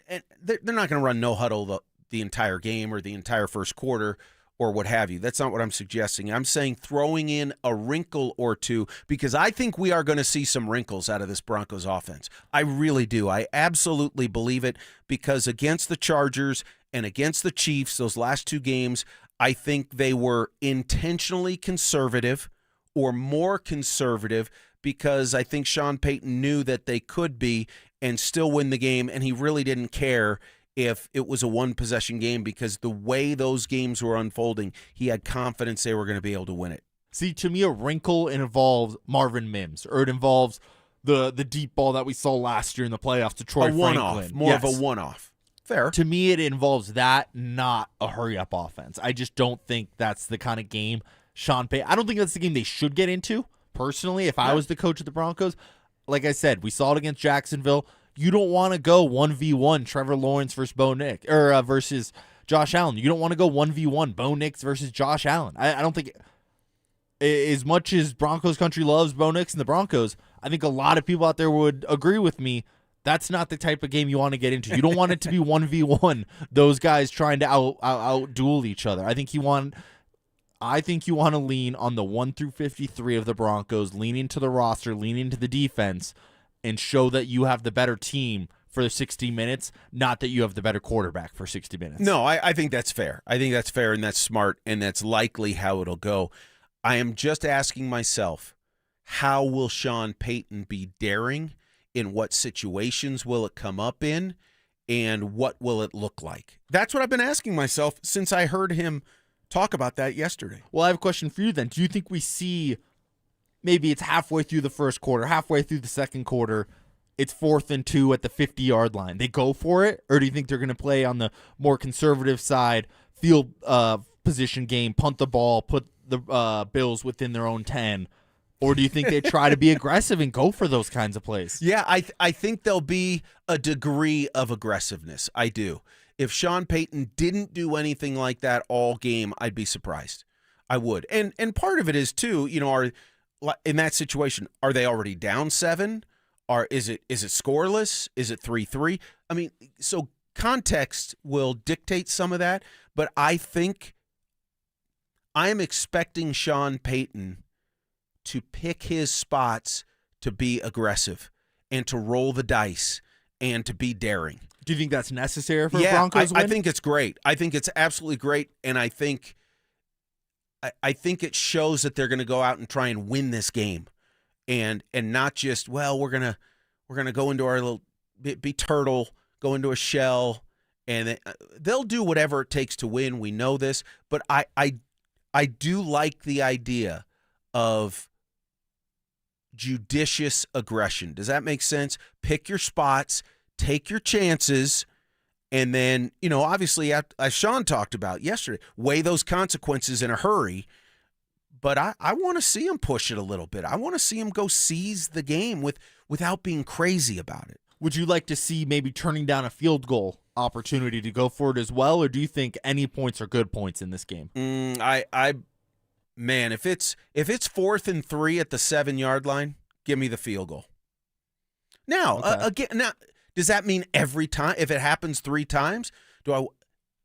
and they're not going to run no huddle the entire game or the entire first quarter or what have you. That's not what I'm suggesting. I'm saying throwing in a wrinkle or two, because I think we are going to see some wrinkles out of this Broncos offense. I really do. I absolutely believe it, because against the Chargers and against the Chiefs, those last 2 games, I think they were intentionally conservative or more conservative, because I think Sean Payton knew that they could be and still win the game, and he really didn't care if it was a one-possession game, because the way those games were unfolding, he had confidence they were going to be able to win it. See, to me, a wrinkle involves Marvin Mims, or it involves the deep ball that we saw last year in the playoffs to Troy Franklin. One-off, more of a one-off. Fair. To me, it involves that, not a hurry-up offense. I just don't think that's the kind of game Sean Payton. I don't think that's the game they should get into, personally, if I was the coach of the Broncos. Like I said, we saw it against Jacksonville. You don't want to go 1v1 Trevor Lawrence versus versus Josh Allen. You don't want to go 1v1 Bo Nix versus Josh Allen. I don't think, as much as Broncos country loves Bo Nix and the Broncos, I think a lot of people out there would agree with me. That's not the type of game you want to get into. You don't want it to be 1v1, those guys trying to out-duel each other. I think you want to lean on the 1 through 53 of the Broncos, lean into the roster, lean into the defense, and show that you have the better team for the 60 minutes, not that you have the better quarterback for 60 minutes. No, I think that's fair. I think that's fair, and that's smart, and that's likely how it'll go. I am just asking myself, how will Sean Payton be daring? In what situations will it come up in? And what will it look like? That's what I've been asking myself since I heard him talk about that yesterday. Well, I have a question for you then. Do you think we see, maybe it's halfway through the first quarter, halfway through the second quarter, it's 4th and 2 at the 50-yard line, they go for it? Or do you think they're going to play on the more conservative side, field position game, punt the ball, put the Bills within their own 10? Or do you think they try to be aggressive and go for those kinds of plays? Yeah, I think there'll be a degree of aggressiveness. I do. If Sean Payton didn't do anything like that all game, I'd be surprised. I would. And part of it is, too, in that situation, are they already down 7? Is it scoreless? Is it 3-3? I mean, so context will dictate some of that, but I think I am expecting Sean Payton to pick his spots to be aggressive and to roll the dice and to be daring. Do you think that's necessary for a Broncos win? I think it's great. I think it's absolutely great, and I think it shows that they're going to go out and try and win this game, and not just, well, we're gonna go into our little be turtle, go into a shell, and they'll do whatever it takes to win. We know this, but I do like the idea of judicious aggression. Does that make sense? Pick your spots, take your chances, and then, obviously, as Sean talked about yesterday, weigh those consequences in a hurry. But I want to see him push it a little bit. I want to see him go seize the game without being crazy about it. Would you like to see maybe turning down a field goal opportunity to go for it as well, or do you think any points are good points in this game? Man, if it's 4th and 3 at the 7-yard line, give me the field goal. Now, again, does that mean every time? If it happens 3 times,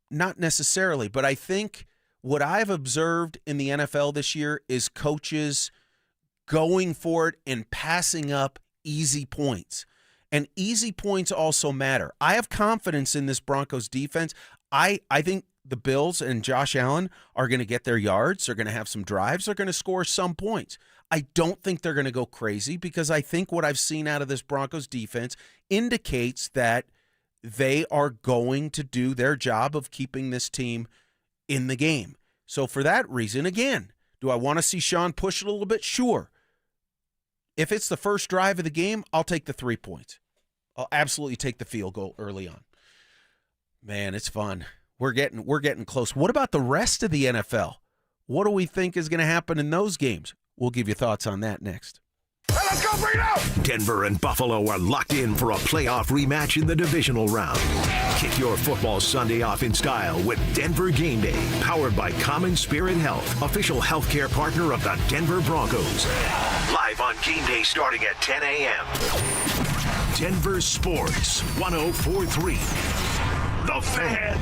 not necessarily, but I think what I've observed in the NFL this year is coaches going for it and passing up easy points. And easy points also matter. I have confidence in this Broncos defense. I think the Bills and Josh Allen are going to get their yards. They're going to have some drives. They're going to score some points. I don't think they're going to go crazy because I think what I've seen out of this Broncos defense indicates that they are going to do their job of keeping this team in the game. So for that reason, again, do I want to see Sean push it a little bit? Sure. If it's the first drive of the game, I'll take the 3 points. I'll absolutely take the field goal early on. Man, it's fun. We're getting close. What about the rest of the NFL? What do we think is going to happen in those games? We'll give you thoughts on that next. Let's go, bring it out! Denver and Buffalo are locked in for a playoff rematch in the divisional round. Kick your football Sunday off in style with Denver Game Day, powered by Common Spirit Health, official healthcare partner of the Denver Broncos. Live on Game Day starting at 10 a.m. Denver Sports 104.3. The Fan.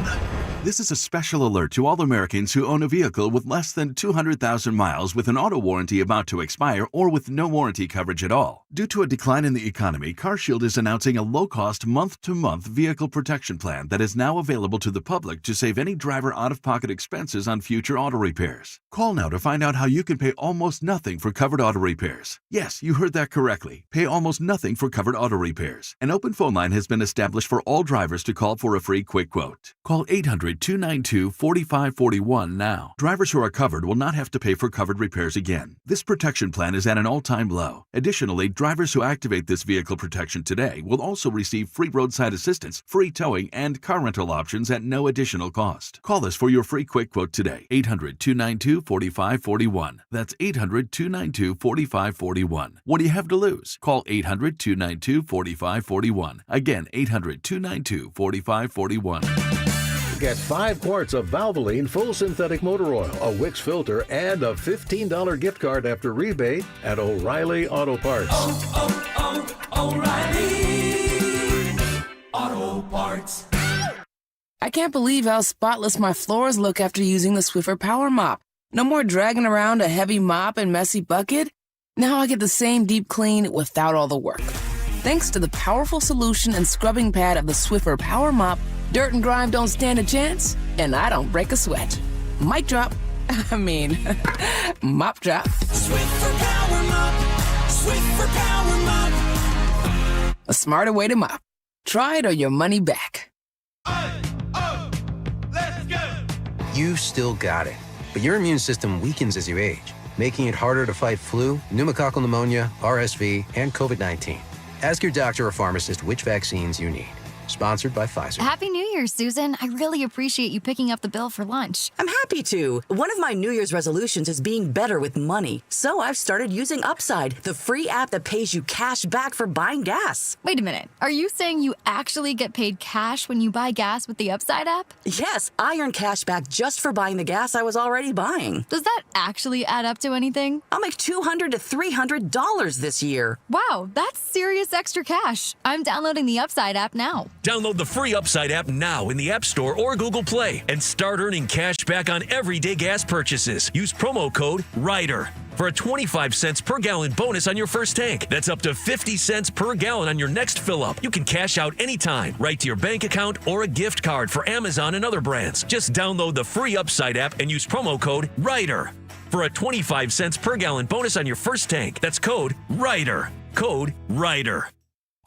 This is a special alert to all Americans who own a vehicle with less than 200,000 miles with an auto warranty about to expire or with no warranty coverage at all. Due to a decline in the economy, CarShield is announcing a low-cost month-to-month vehicle protection plan that is now available to the public to save any driver out-of-pocket expenses on future auto repairs. Call now to find out how you can pay almost nothing for covered auto repairs. Yes, you heard that correctly. Pay almost nothing for covered auto repairs. An open phone line has been established for all drivers to call for a free quick quote. Call 800-292-4541 now. Drivers who are covered will not have to pay for covered repairs again. This protection plan is at an all-time low. Additionally, drivers who activate this vehicle protection today will also receive free roadside assistance, free towing, and car rental options at no additional cost. Call us for your free quick quote today. 800-292-4541. That's 800-292-4541. What do you have to lose? Call 800-292-4541. Again, 800-292-4541. Get 5 quarts of Valvoline full synthetic motor oil, a Wix filter, and a $15 gift card after rebate at O'Reilly Auto Parts. O'Reilly Auto Parts. I can't believe how spotless my floors look after using the Swiffer Power Mop. No more dragging around a heavy mop and messy bucket. Now I get the same deep clean without all the work. Thanks to the powerful solution and scrubbing pad of the Swiffer Power Mop, dirt and grime don't stand a chance, and I don't break a sweat. Mic drop. Mop drop. Swiffer Power Mop. Swiffer Power Mop. A smarter way to mop. Try it or your money back. Let's go. You still got it, but your immune system weakens as you age, making it harder to fight flu, pneumococcal pneumonia, RSV, and COVID-19. Ask your doctor or pharmacist which vaccines you need. Sponsored by Pfizer. Happy New Year, Susan. I really appreciate you picking up the bill for lunch. I'm happy to. One of my New Year's resolutions is being better with money. So I've started using Upside, the free app that pays you cash back for buying gas. Wait a minute. Are you saying you actually get paid cash when you buy gas with the Upside app? Yes, I earn cash back just for buying the gas I was already buying. Does that actually add up to anything? I'll make $200 to $300 this year. Wow, that's serious extra cash. I'm downloading the Upside app now. Download the free Upside app now in the App Store or Google Play and start earning cash back on everyday gas purchases. Use promo code RIDER for a 25 cents per gallon bonus on your first tank. That's up to 50 cents per gallon on your next fill up. You can cash out anytime, right to your bank account or a gift card for Amazon and other brands. Just download the free Upside app and use promo code RIDER for a 25 cents per gallon bonus on your first tank. That's code RIDER. Code RIDER.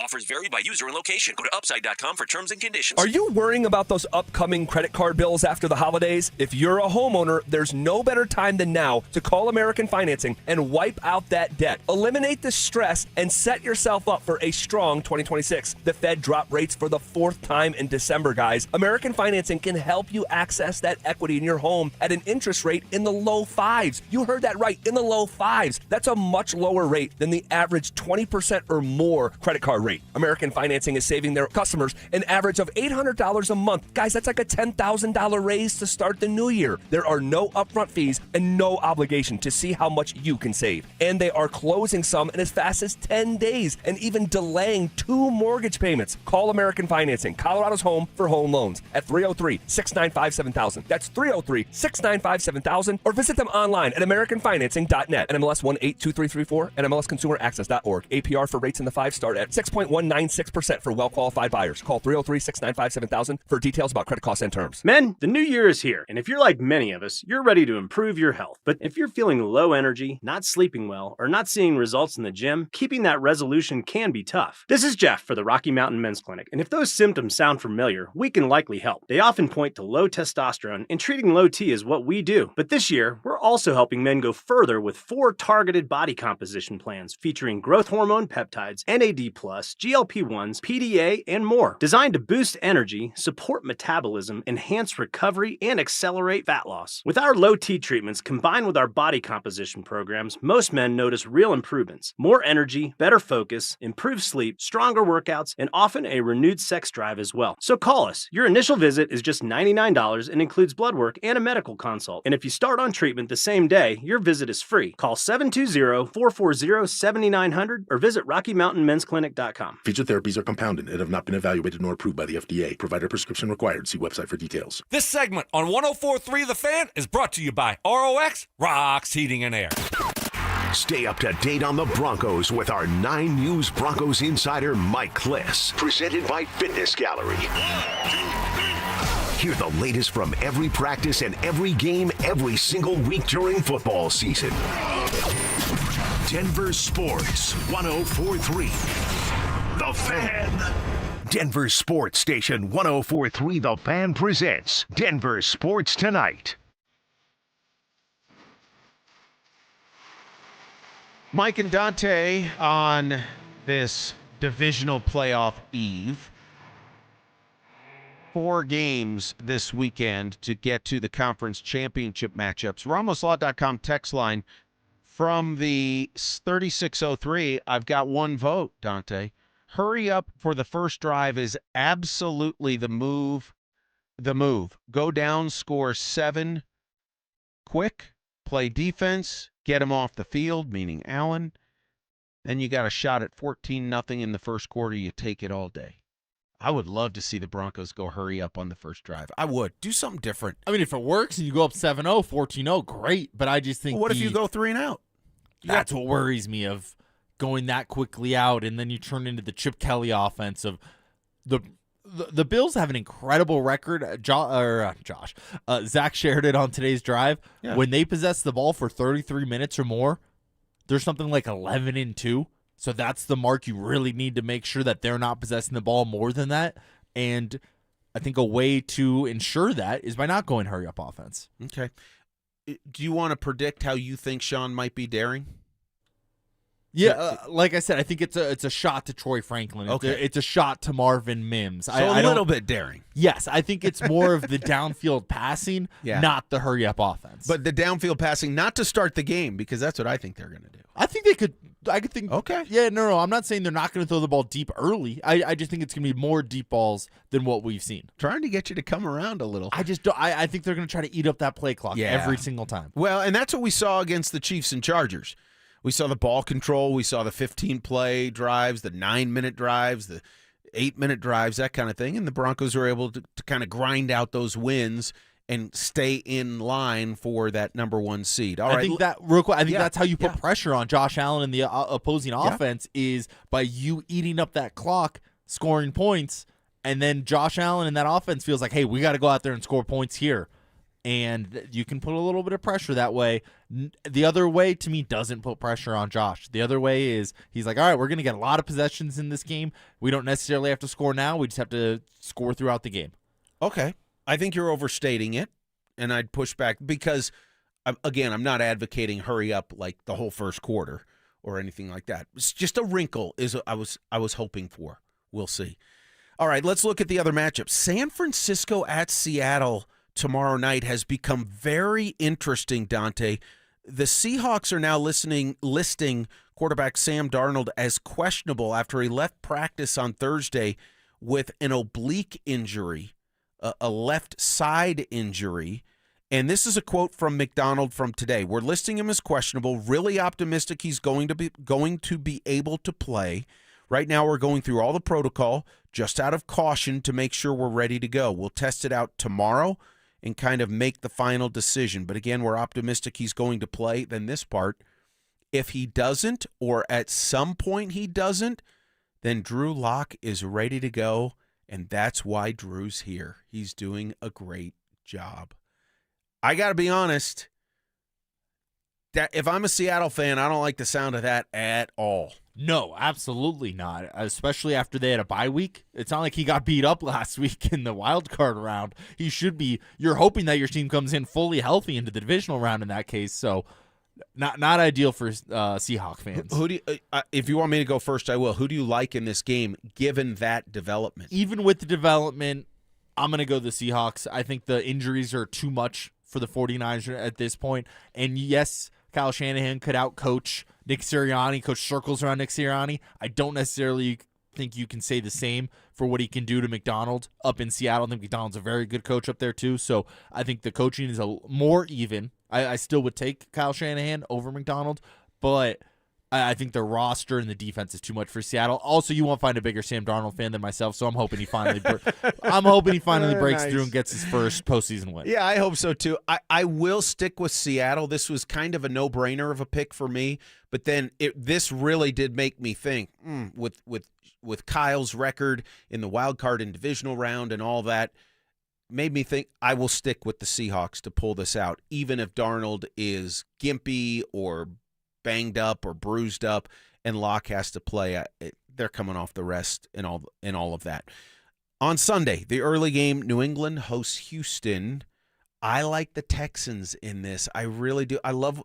Offers vary by user and location. Go to upside.com for terms and conditions. Are you worrying about those upcoming credit card bills after the holidays? If you're a homeowner, there's no better time than now to call American Financing and wipe out that debt. Eliminate the stress and set yourself up for a strong 2026. The Fed dropped rates for the 4th time in December, guys. American Financing can help you access that equity in your home at an interest rate in the low 5s. You heard that right, in the low 5s. That's a much lower rate than the average 20% or more credit card rate. American Financing is saving their customers an average of $800 a month. Guys, that's like a $10,000 raise to start the new year. There are no upfront fees and no obligation to see how much you can save. And they are closing some in as fast as 10 days and even delaying 2 mortgage payments. Call American Financing, Colorado's home for home loans, at 303-695-7000. That's 303-695-7000, or visit them online at AmericanFinancing.net. NMLS 182334 and MLSConsumerAccess.org. APR for rates in the 5 start at 6.196% for well-qualified buyers. Call 303-695-7000 for details about credit costs and terms. Men, the new year is here, and if you're like many of us, you're ready to improve your health. But if you're feeling low energy, not sleeping well, or not seeing results in the gym, keeping that resolution can be tough. This is Jeff for the Rocky Mountain Men's Clinic, and if those symptoms sound familiar, we can likely help. They often point to low testosterone, and treating low T is what we do. But this year, we're also helping men go further with 4 targeted body composition plans featuring growth hormone peptides, NAD+, GLP-1s, PDA, and more, designed to boost energy, support metabolism, enhance recovery, and accelerate fat loss. With our low T treatments combined with our body composition programs, most men notice real improvements: more energy, better focus, improved sleep, stronger workouts, and often a renewed sex drive as well. So call us. Your initial visit is just $99 and includes blood work and a medical consult. And if you start on treatment the same day, your visit is free. Call 720-440-7900 or visit RockyMountainMen'sClinic.com. Featured therapies are compounded and have not been evaluated nor approved by the FDA. Provider prescription required. See website for details. This segment on 104.3 The Fan is brought to you by ROX Rocks Heating and Air. Stay up to date on the Broncos with our 9 News Broncos insider, Mike Kliss. Presented by Fitness Gallery. Hear the latest from every practice and every game every single week during football season. Denver Sports 104.3 The Fan. Denver Sports Station 104.3 The Fan presents Denver Sports Tonight. Mike and Dante on this divisional playoff eve. 4 games this weekend to get to the conference championship matchups. RamosLaw.com text line from the 3603. I've got 1 vote, Dante. Hurry up for the first drive is absolutely the move. Go down, score 7 quick, play defense, get him off the field, meaning Allen. Then you got a shot at 14-0 in the first quarter. You take it all day. I would love to see the Broncos go hurry up on the first drive. I would. Do something different. I mean, if it works and you go up 7-0, 14-0, great. But I just think what if you go 3 and out? That's what worries me, of going that quickly out, and then you turn into the Chip Kelly offense of the Bills have an incredible record. Zach shared it on today's drive. Yeah. When they possess the ball for 33 minutes or more, there's something like 11-2. So that's the mark you really need to make sure that they're not possessing the ball more than that. And I think a way to ensure that is by not going hurry-up offense. Okay. Do you want to predict how you think Sean might be daring? Yeah, like I said, I think it's a shot to Troy Franklin. Okay. It's a shot to Marvin Mims. So a little bit daring. Yes, I think it's more of the downfield passing, not the hurry-up offense. But the downfield passing, not to start the game, because that's what I think they're going to do. I think they could. I could think. Okay. Yeah, no. I'm not saying they're not going to throw the ball deep early. I just think it's going to be more deep balls than what we've seen. Trying to get you to come around a little. I just don't. I think they're going to try to eat up that play clock every single time. Well, and that's what we saw against the Chiefs and Chargers. We saw the ball control. We saw the 15-play drives, the 9-minute drives, the 8-minute drives, that kind of thing. And the Broncos were able to kind of grind out those wins and stay in line for that number 1 seed. All right. I think that real quick. I think that's how you put pressure on Josh Allen and the opposing offense is by you eating up that clock, scoring points, and then Josh Allen and that offense feels like, hey, we got to go out there and score points here. And you can put a little bit of pressure that way. The other way, to me, doesn't put pressure on Josh. The other way is he's like, all right, we're going to get a lot of possessions in this game. We don't necessarily have to score now. We just have to score throughout the game. Okay. I think you're overstating it, and I'd push back because, again, I'm not advocating hurry up like the whole first quarter or anything like that. It's just a wrinkle is I was hoping for. We'll see. All right, let's look at the other matchup. San Francisco at Seattle tomorrow night has become very interesting, Dante. The Seahawks are now listing quarterback Sam Darnold as questionable after he left practice on Thursday with an oblique injury, a left side injury. And this is a quote from McDonald from today. We're listing him as questionable, really optimistic he's going to be able to play. Right now we're going through all the protocol just out of caution to make sure we're ready to go. We'll test it out tomorrow and kind of make the final decision. But again, we're optimistic he's going to play. Then this part, if he doesn't, or at some point he doesn't, then Drew Lock is ready to go, and that's why Drew's here. He's doing a great job. I got to be honest, that if I'm a Seattle fan, I don't like the sound of that at all. No, absolutely not, especially after they had a bye week. It's not like he got beat up last week in the wild card round. He should be. You're hoping that your team comes in fully healthy into the divisional round in that case, so not ideal for Seahawks fans. Who do you, if you want me to go first, I will. Who do you like in this game given that development? Even with the development, I'm going to go the Seahawks. I think the injuries are too much for the 49ers at this point. And yes, Kyle Shanahan could outcoach Nick Sirianni, coach circles around Nick Sirianni. I don't necessarily think you can say the same for what he can do to McDonald up in Seattle. I think McDonald's a very good coach up there too. So I think the coaching is a more even. I still would take Kyle Shanahan over McDonald, but I think the roster and the defense is too much for Seattle. Also, you won't find a bigger Sam Darnold fan than myself, so I'm hoping he finally breaks Nice. through and gets his first postseason win. Yeah, I hope so too. I will stick with Seattle. This was kind of a no-brainer of a pick for me, but then this really did make me think with Kyle's record in the wild card and divisional round and all that. Made me think I will stick with the Seahawks to pull this out, even if Darnold is gimpy or banged up or bruised up and Locke has to play. They're coming off the rest and all of that. On Sunday, the early game, New England hosts Houston. I like the Texans in this. I really do. I love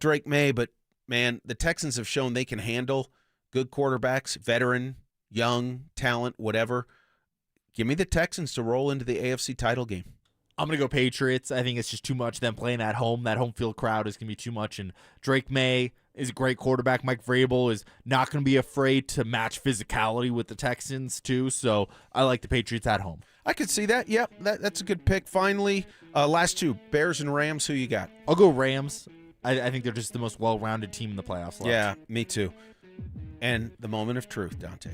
Drake May, but man, the Texans have shown they can handle good quarterbacks, veteran, young, talent, whatever. Give me the Texans to roll into the AFC title game. I'm going to go Patriots. I think it's just too much them playing at home. That home field crowd is going to be too much. And Drake May is a great quarterback. Mike Vrabel is not going to be afraid to match physicality with the Texans, too. So I like the Patriots at home. I could see that. Yep, that's a good pick. Finally, last two, Bears and Rams. Who you got? I'll go Rams. I think they're just the most well-rounded team in the playoffs. Yeah, me too. And the moment of truth, Dante.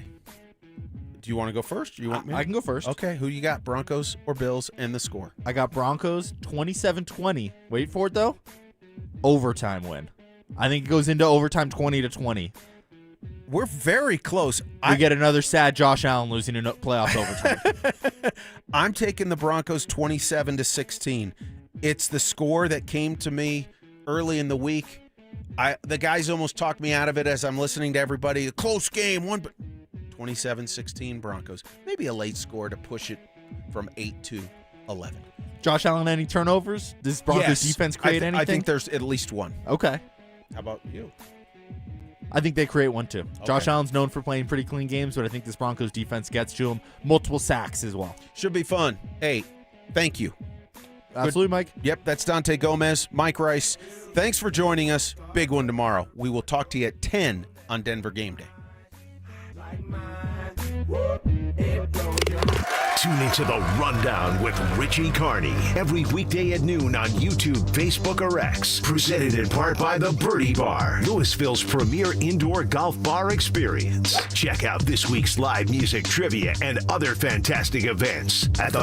Do you want to go first? Or you want me? I can go first. Okay, who you got? Broncos or Bills, and the score? I got Broncos 27-20. Wait for it, though. Overtime win. I think it goes into overtime 20-20. We're very close. We get another sad Josh Allen losing in playoff overtime. I'm taking the Broncos 27-16. It's the score that came to me early in the week. The guys almost talked me out of it as I'm listening to everybody. A close game, 27-16 Broncos. Maybe a late score to push it from 8-11. Josh Allen, any turnovers? Does Broncos defense create anything? I think there's at least one. Okay. How about you? I think they create one, too. Okay. Josh Allen's known for playing pretty clean games, but I think this Broncos defense gets to him. Multiple sacks as well. Should be fun. Hey, thank you. Absolutely, Mike. Yep, that's Dante Gomez, Mike Rice. Thanks for joining us. Big one tomorrow. We will talk to you at 10 on Denver Game Day. Tune into The Rundown with Richie Carney every weekday at noon on YouTube, Facebook, or X. Presented in part by The Birdie Bar, Louisville's premier indoor golf bar experience. Check out this week's live music trivia and other fantastic events at